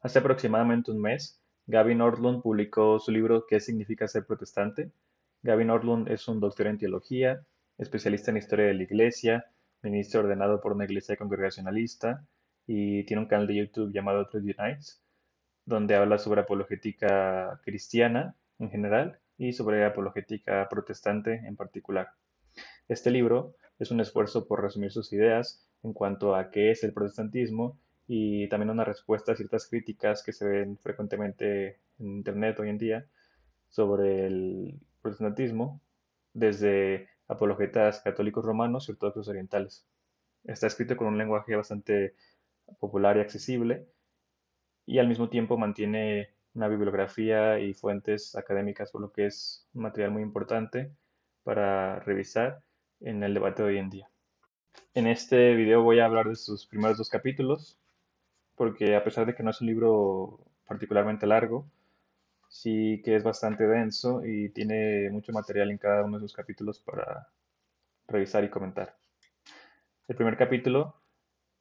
Hace aproximadamente un mes, Gavin Nordlund publicó su libro ¿Qué significa ser protestante? Gavin Nordlund es un doctor en teología, especialista en historia de la iglesia, ministro ordenado por una iglesia congregacionalista y tiene un canal de YouTube llamado Truth Unites, donde habla sobre apologética cristiana en general y sobre apologética protestante en particular. Este libro es un esfuerzo por resumir sus ideas en cuanto a qué es el protestantismo y también una respuesta a ciertas críticas que se ven frecuentemente en Internet hoy en día sobre el protestantismo desde apologetas católicos romanos y ortodoxos orientales. Está escrito con un lenguaje bastante popular y accesible y al mismo tiempo mantiene una bibliografía y fuentes académicas, por lo que es un material muy importante para revisar en el debate de hoy en día. En este video voy a hablar de sus primeros dos capítulos, porque a pesar de que no es un libro particularmente largo, sí que es bastante denso y tiene mucho material en cada uno de sus capítulos para revisar y comentar. El primer capítulo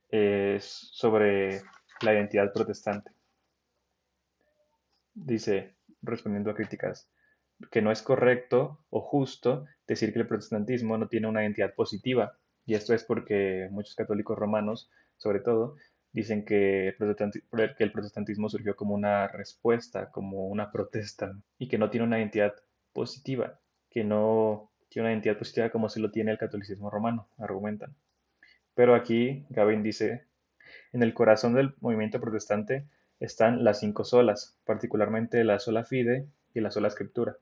es sobre la identidad protestante. Dice, respondiendo a críticas, que no es correcto o justo decir que el protestantismo no tiene una identidad positiva, y esto es porque muchos católicos romanos, sobre todo, dicen que el protestantismo surgió como una respuesta, como una protesta, y que no tiene una identidad positiva, que no tiene una identidad positiva como si lo tiene el catolicismo romano, argumentan. Pero aquí Gavin dice, en el corazón del movimiento protestante están las cinco solas, particularmente la sola fide y la sola escritura.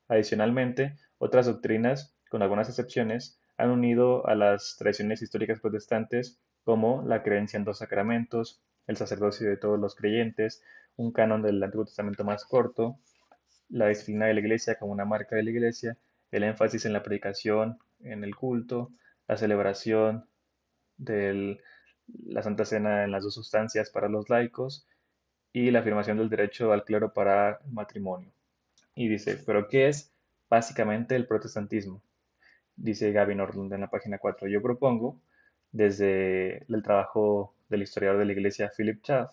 Adicionalmente, otras doctrinas, con algunas excepciones, han unido a las tradiciones históricas protestantes como la creencia en dos sacramentos, el sacerdocio de todos los creyentes, un canon del Antiguo Testamento más corto, la disciplina de la Iglesia como una marca de la Iglesia, el énfasis en la predicación, en el culto, la celebración de la Santa Cena en las dos sustancias para los laicos y la afirmación del derecho al clero para el matrimonio. Y dice, ¿pero qué es básicamente el protestantismo? Dice Gavin Orlund en la página 4. Yo propongo, desde el trabajo del historiador de la iglesia Philip Schaff,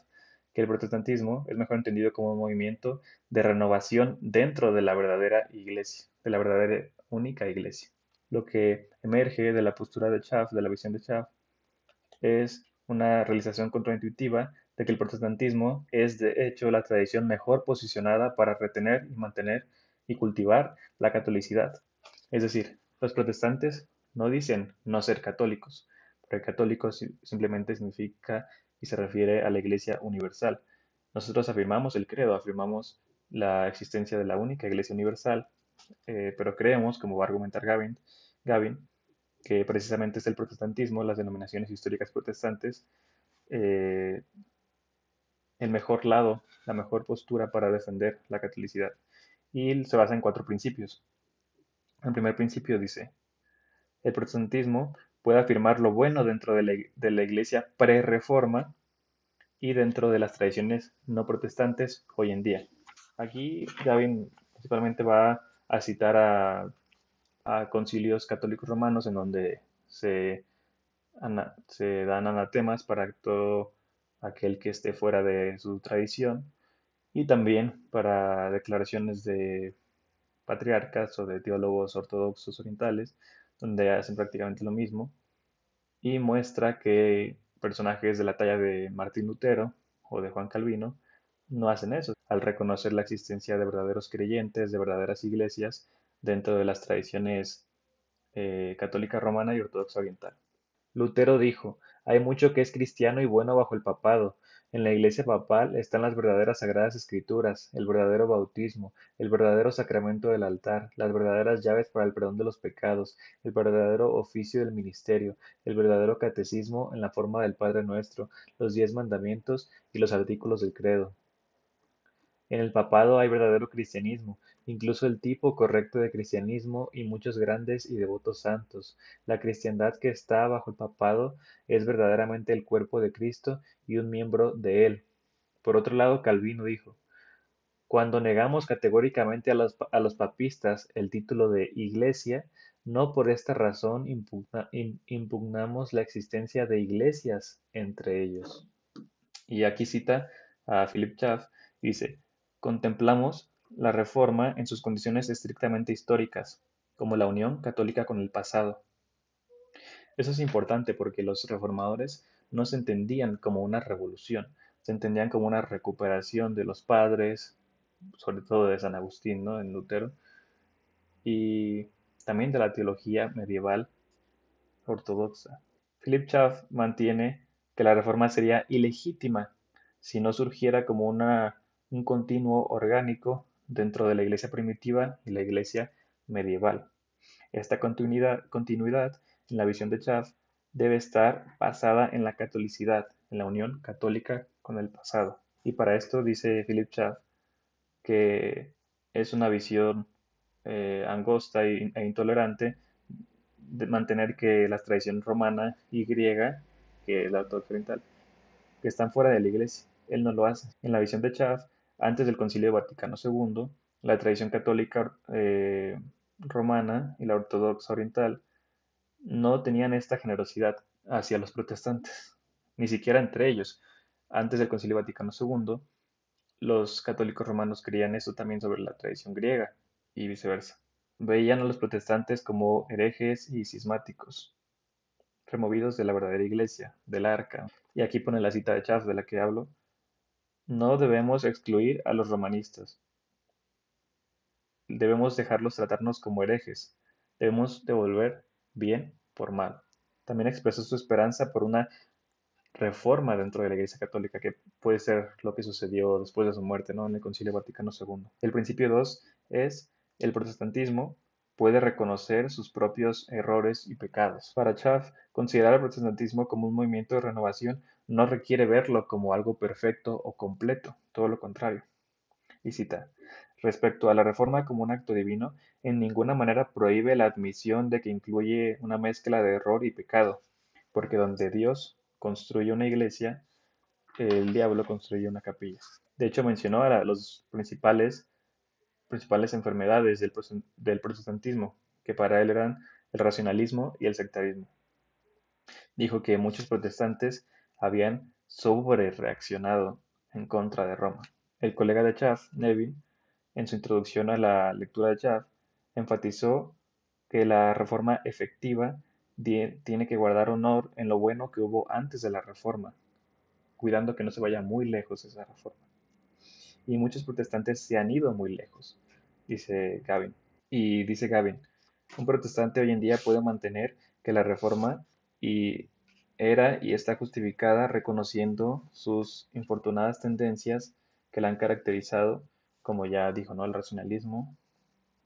que el protestantismo es mejor entendido como un movimiento de renovación dentro de la verdadera iglesia, de la verdadera única iglesia. Lo que emerge de la postura de Schaff, de la visión de Schaff, es una realización contraintuitiva de que el protestantismo es de hecho la tradición mejor posicionada para retener y mantener y cultivar la catolicidad. Es decir, los protestantes no dicen no ser católicos, porque católico simplemente significa y se refiere a la Iglesia universal. Nosotros afirmamos el credo, afirmamos la existencia de la única Iglesia universal, pero creemos, como va a argumentar Gavin, que precisamente es el protestantismo, las denominaciones históricas protestantes, eh, el mejor lado, la mejor postura para defender la catolicidad. Y se basa en cuatro principios. El primer principio dice, el protestantismo puede afirmar lo bueno dentro de la iglesia pre-reforma y dentro de las tradiciones no protestantes hoy en día. Aquí Gavin principalmente va a citar a concilios católicos romanos en donde se dan anatemas para todo aquel que esté fuera de su tradición y también para declaraciones de patriarcas o de teólogos ortodoxos orientales, donde hacen prácticamente lo mismo y muestra que personajes de la talla de Martín Lutero o de Juan Calvino no hacen eso, al reconocer la existencia de verdaderos creyentes, de verdaderas iglesias dentro de las tradiciones católica romana y ortodoxa oriental. Lutero dijo, hay mucho que es cristiano y bueno bajo el papado. En la Iglesia papal están las verdaderas sagradas escrituras, el verdadero bautismo, el verdadero sacramento del altar, las verdaderas llaves para el perdón de los pecados, el verdadero oficio del ministerio, el verdadero catecismo en la forma del Padre Nuestro, los 10 mandamientos y los artículos del credo. En el papado hay verdadero cristianismo, incluso el tipo correcto de cristianismo y muchos grandes y devotos santos. La cristiandad que está bajo el papado es verdaderamente el cuerpo de Cristo y un miembro de él. Por otro lado, Calvino dijo, cuando negamos categóricamente a los papistas el título de Iglesia, no por esta razón impugnamos la existencia de iglesias entre ellos. Y aquí cita a Philip Schaff, dice, contemplamos la reforma en sus condiciones estrictamente históricas, como la unión católica con el pasado. Eso es importante porque los reformadores no se entendían como una revolución, se entendían como una recuperación de los padres, sobre todo de San Agustín, ¿no? En Lutero, y también de la teología medieval ortodoxa. Philip Schaff mantiene que la reforma sería ilegítima si no surgiera como un continuo orgánico dentro de la iglesia primitiva y la iglesia medieval. Esta continuidad en la visión de Schaff debe estar basada en la catolicidad, en la unión católica con el pasado. Y para esto dice Philip Schaff que es una visión angosta e intolerante de mantener que las tradiciones romana y griega, que es la ortodoxa oriental, que están fuera de la iglesia. Él no lo hace. En la visión de Schaff, antes del Concilio Vaticano II, la tradición católica romana y la ortodoxa oriental no tenían esta generosidad hacia los protestantes, ni siquiera entre ellos. Antes del Concilio Vaticano II, los católicos romanos creían eso también sobre la tradición griega y viceversa. Veían a los protestantes como herejes y cismáticos, removidos de la verdadera iglesia, del arca. Y aquí pone la cita de Schaff de la que hablo. No debemos excluir a los romanistas. Debemos dejarlos tratarnos como herejes. Debemos devolver bien por mal. También expresó su esperanza por una reforma dentro de la Iglesia Católica, que puede ser lo que sucedió después de su muerte, ¿no? En el Concilio Vaticano II. El principio 2 es el protestantismo puede reconocer sus propios errores y pecados. Para Schaff, considerar el protestantismo como un movimiento de renovación no requiere verlo como algo perfecto o completo, todo lo contrario. Y cita, respecto a la reforma como un acto divino, en ninguna manera prohíbe la admisión de que incluye una mezcla de error y pecado, porque donde Dios construye una iglesia, el diablo construye una capilla. De hecho, mencionó a los principales enfermedades del protestantismo, que para él eran el racionalismo y el sectarismo. Dijo que muchos protestantes habían sobre reaccionado en contra de Roma. El colega de Schaff, Neville, en su introducción a la lectura de Schaff, enfatizó que la reforma efectiva tiene que guardar honor en lo bueno que hubo antes de la reforma, cuidando que no se vaya muy lejos esa reforma. Y muchos protestantes se han ido muy lejos, dice Gavin. Y dice Gavin, un protestante hoy en día puede mantener que la reforma y era y está justificada reconociendo sus infortunadas tendencias que la han caracterizado, como ya dijo, ¿no? El racionalismo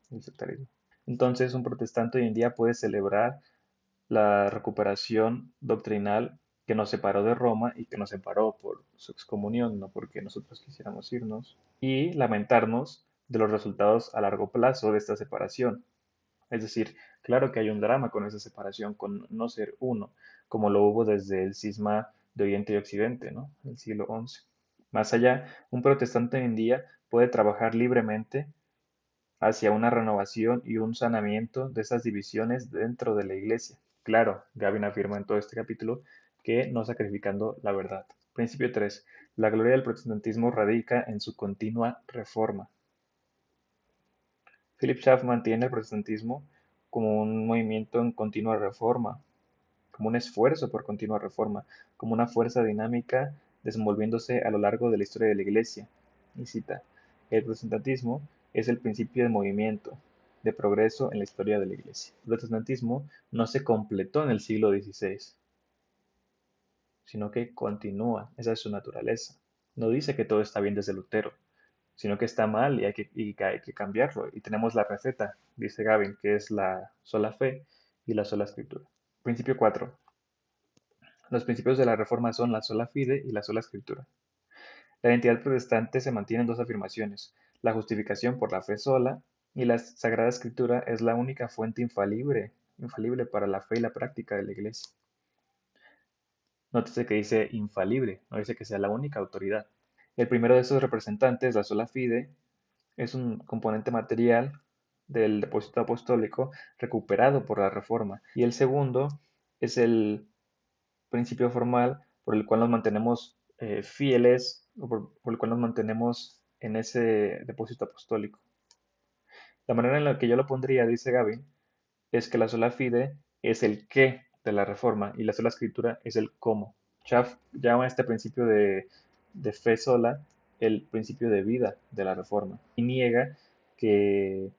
y el sectarismo. Entonces, un protestante hoy en día puede celebrar la recuperación doctrinal que nos separó de Roma y que nos separó por su excomunión, no porque nosotros quisiéramos irnos, y lamentarnos de los resultados a largo plazo de esta separación. Es decir, claro que hay un drama con esa separación, con no ser uno, como lo hubo desde el cisma de Oriente y Occidente, ¿no? El siglo XI. Más allá, un protestante hoy en día puede trabajar libremente hacia una renovación y un sanamiento de esas divisiones dentro de la Iglesia. Claro, Gavin afirma en todo este capítulo que no sacrificando la verdad. Principio 3. La gloria del protestantismo radica en su continua reforma. Philip Schaff mantiene el protestantismo como un movimiento en continua reforma, como un esfuerzo por continua reforma, como una fuerza dinámica desenvolviéndose a lo largo de la historia de la Iglesia. Y cita, el protestantismo es el principio de movimiento, de progreso en la historia de la Iglesia. El protestantismo no se completó en el siglo XVI, sino que continúa, esa es su naturaleza. No dice que todo está bien desde Lutero, sino que está mal y que hay que cambiarlo. Y tenemos la receta, dice Gavin, que es la sola fe y la sola escritura. Principio 4. Los principios de la Reforma son la sola fide y la sola escritura. La identidad protestante se mantiene en dos afirmaciones: la justificación por la fe sola y la Sagrada Escritura es la única fuente infalible para la fe y la práctica de la Iglesia. Nótese que dice infalible, no dice que sea la única autoridad. El primero de esos representantes, la sola fide, es un componente material del depósito apostólico recuperado por la Reforma. Y el segundo es el principio formal por el cual nos mantenemos fieles, o por el cual nos mantenemos en ese depósito apostólico. La manera en la que yo lo pondría, dice Gavin, es que la sola fide es el qué de la reforma y la sola escritura es el cómo. Schaff llama a este principio de fe sola el principio de vida de la reforma y niega que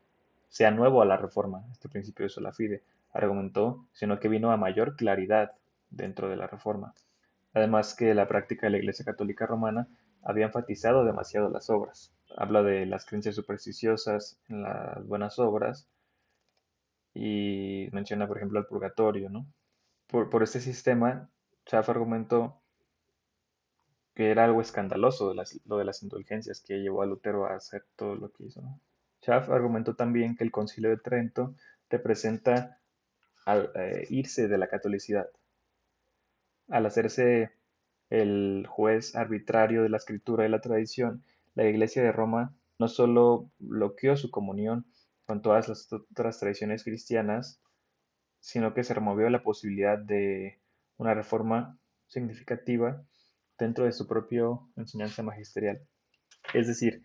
sea nuevo a la reforma, este principio de sola fide, argumentó, sino que vino a mayor claridad dentro de la reforma. Además que la práctica de la Iglesia Católica Romana había enfatizado demasiado las obras. Habla de las creencias supersticiosas en las buenas obras y menciona, por ejemplo, el purgatorio, ¿no? Por este sistema, Schaff argumentó que era algo escandaloso lo de las indulgencias que llevó a Lutero a hacer todo lo que hizo, ¿no? Schaff argumentó también que el Concilio de Trento representa al irse de la catolicidad, al hacerse el juez arbitrario de la escritura y la tradición, la Iglesia de Roma no solo bloqueó su comunión con todas las otras tradiciones cristianas, sino que se removió la posibilidad de una reforma significativa dentro de su propia enseñanza magisterial. Es decir,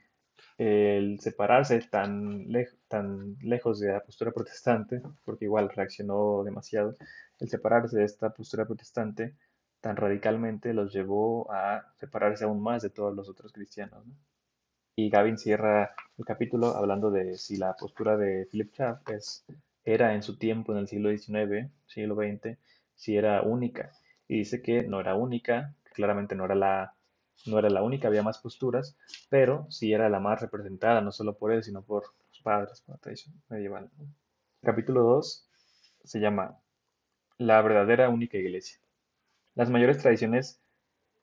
el separarse tan lejos de la postura protestante, porque igual reaccionó demasiado, el separarse de esta postura protestante tan radicalmente los llevó a separarse aún más de todos los otros cristianos, ¿no? Y Gavin cierra el capítulo hablando de si la postura de Philip Schaff era en su tiempo, en el siglo XIX, siglo XX, si era única. Y dice que no era única, que claramente no era la única, había más posturas, pero sí era la más representada, no solo por él, sino por los padres, por la tradición medieval, ¿no? El capítulo 2 se llama La verdadera única iglesia. Las mayores tradiciones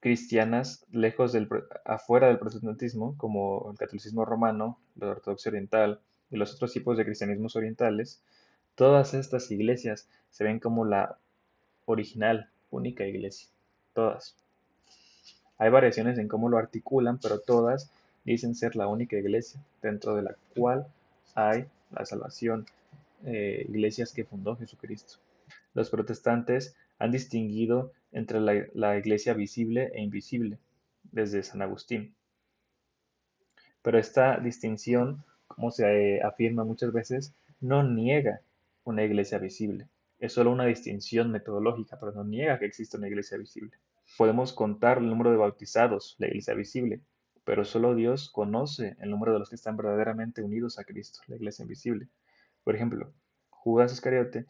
cristianas afuera del protestantismo, como el catolicismo romano, la ortodoxia oriental y los otros tipos de cristianismos orientales, todas estas iglesias se ven como la original, única iglesia. Todas. Hay variaciones en cómo lo articulan, pero todas dicen ser la única iglesia, dentro de la cual hay la salvación, iglesias que fundó Jesucristo. Los protestantes han distinguido entre la iglesia visible e invisible, desde San Agustín. Pero esta distinción, como se afirma muchas veces, no niega una iglesia visible. Es solo una distinción metodológica, pero no niega que existe una iglesia visible. Podemos contar el número de bautizados, la iglesia visible, pero solo Dios conoce el número de los que están verdaderamente unidos a Cristo, la iglesia invisible. Por ejemplo, Judas Iscariote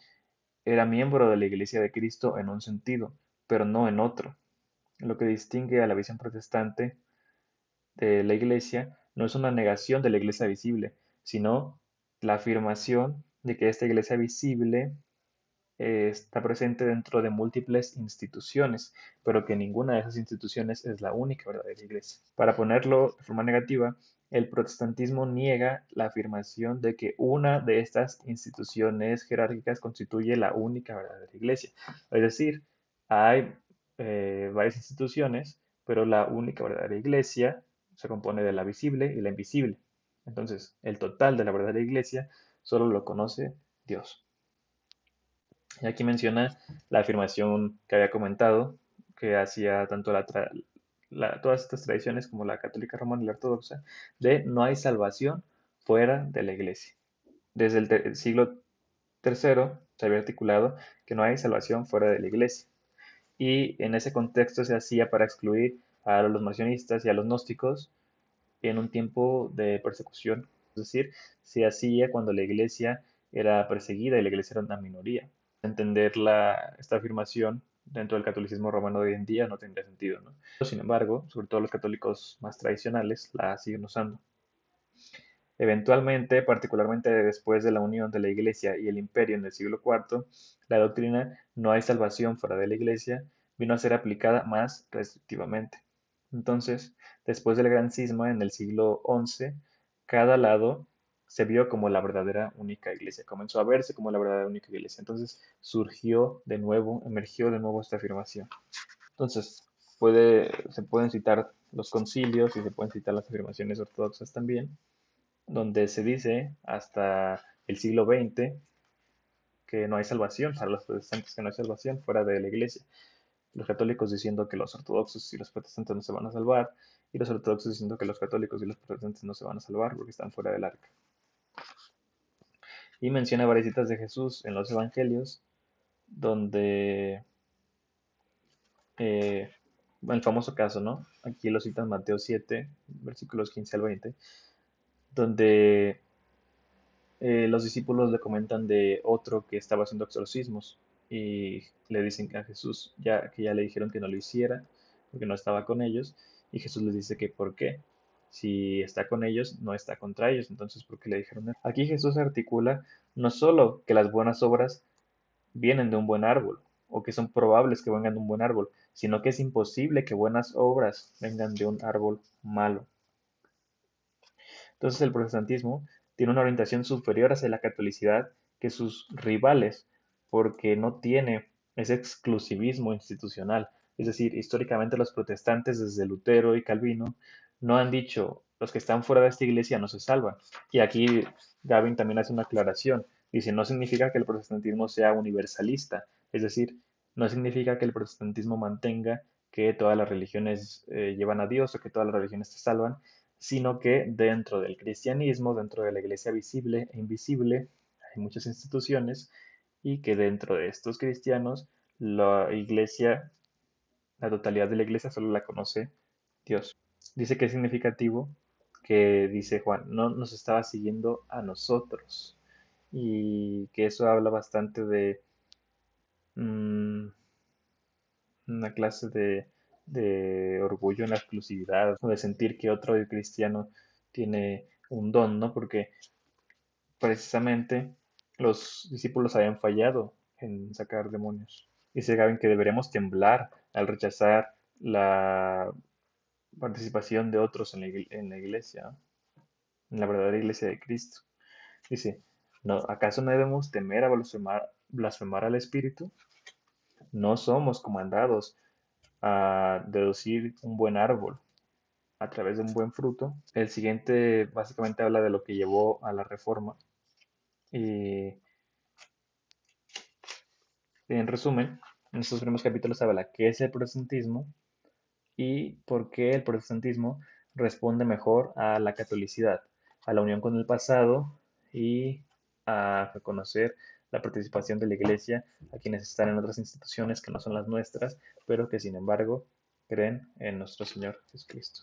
era miembro de la Iglesia de Cristo en un sentido, pero no en otro. Lo que distingue a la visión protestante de la Iglesia no es una negación de la Iglesia visible, sino la afirmación de que esta Iglesia visible está presente dentro de múltiples instituciones, pero que ninguna de esas instituciones es la única verdadera iglesia. Para ponerlo de forma negativa, el protestantismo niega la afirmación de que una de estas instituciones jerárquicas constituye la única verdadera iglesia. Es decir, hay varias instituciones, pero la única verdadera iglesia se compone de la visible y la invisible. Entonces, el total de la verdadera iglesia solo lo conoce Dios. Y aquí menciona la afirmación que había comentado, que hacía tanto todas estas tradiciones como la católica romana y la ortodoxa, de no hay salvación fuera de la iglesia. Desde el siglo III se había articulado que no hay salvación fuera de la iglesia. Y en ese contexto se hacía para excluir a los marcionistas y a los gnósticos en un tiempo de persecución. Es decir, se hacía cuando la iglesia era perseguida y la iglesia era una minoría. Entender esta afirmación dentro del catolicismo romano de hoy en día no tendría sentido, ¿no? Sin embargo, sobre todo los católicos más tradicionales la siguen usando. Eventualmente, particularmente después de la unión de la Iglesia y el Imperio en el siglo IV, la doctrina "no hay salvación fuera de la Iglesia" vino a ser aplicada más restrictivamente. Entonces, después del gran cisma en el siglo XI, cada lado se vio como la verdadera única iglesia, comenzó a verse como la verdadera única iglesia. Entonces emergió de nuevo esta afirmación. Entonces, se pueden citar los concilios y se pueden citar las afirmaciones ortodoxas también, donde se dice hasta el siglo XX que no hay salvación para los protestantes, que no hay salvación fuera de la iglesia. Los católicos diciendo que los ortodoxos y los protestantes no se van a salvar, y los ortodoxos diciendo que los católicos y los protestantes no se van a salvar porque están fuera del arca. Y menciona varias citas de Jesús en los evangelios, donde eh, el famoso caso, ¿no? Aquí lo citan Mateo 7, versículos 15 al 20, donde los discípulos le comentan de otro que estaba haciendo exorcismos y le dicen a Jesús que ya le dijeron que no lo hiciera porque no estaba con ellos, y Jesús les dice que por qué. Si está con ellos, no está contra ellos. Entonces, ¿por qué le dijeron eso? Aquí Jesús articula no solo que las buenas obras vienen de un buen árbol o que son probables que vengan de un buen árbol, sino que es imposible que buenas obras vengan de un árbol malo. Entonces el protestantismo tiene una orientación superior hacia la catolicidad que sus rivales, porque no tiene ese exclusivismo institucional. Es decir, históricamente los protestantes desde Lutero y Calvino no han dicho los que están fuera de esta iglesia no se salvan. Y aquí Gavin también hace una aclaración. Dice, no significa que el protestantismo sea universalista, es decir, no significa que el protestantismo mantenga que todas las religiones llevan a Dios o que todas las religiones te salvan, sino que dentro del cristianismo, dentro de la iglesia visible e invisible, hay muchas instituciones y que dentro de estos cristianos, la iglesia, la totalidad de la iglesia solo la conoce Dios. Dice que es significativo que, dice Juan, no nos estaba siguiendo a nosotros, y que eso habla bastante de mmm, una clase de orgullo en la exclusividad o de sentir que otro cristiano tiene un don, ¿no? Porque precisamente los discípulos habían fallado en sacar demonios. Dice Gavin que deberemos temblar al rechazar la participación de otros en la iglesia, ¿no? En la verdadera iglesia de Cristo. Dice, ¿no, acaso no debemos temer a blasfemar al Espíritu? No somos comandados a deducir un buen árbol a través de un buen fruto. El siguiente básicamente habla de lo que llevó a la reforma. Y en resumen, en estos primeros capítulos habla qué es el protestantismo y por qué el protestantismo responde mejor a la catolicidad, a la unión con el pasado y a reconocer la participación de la Iglesia a quienes están en otras instituciones que no son las nuestras, pero que sin embargo creen en nuestro Señor Jesucristo.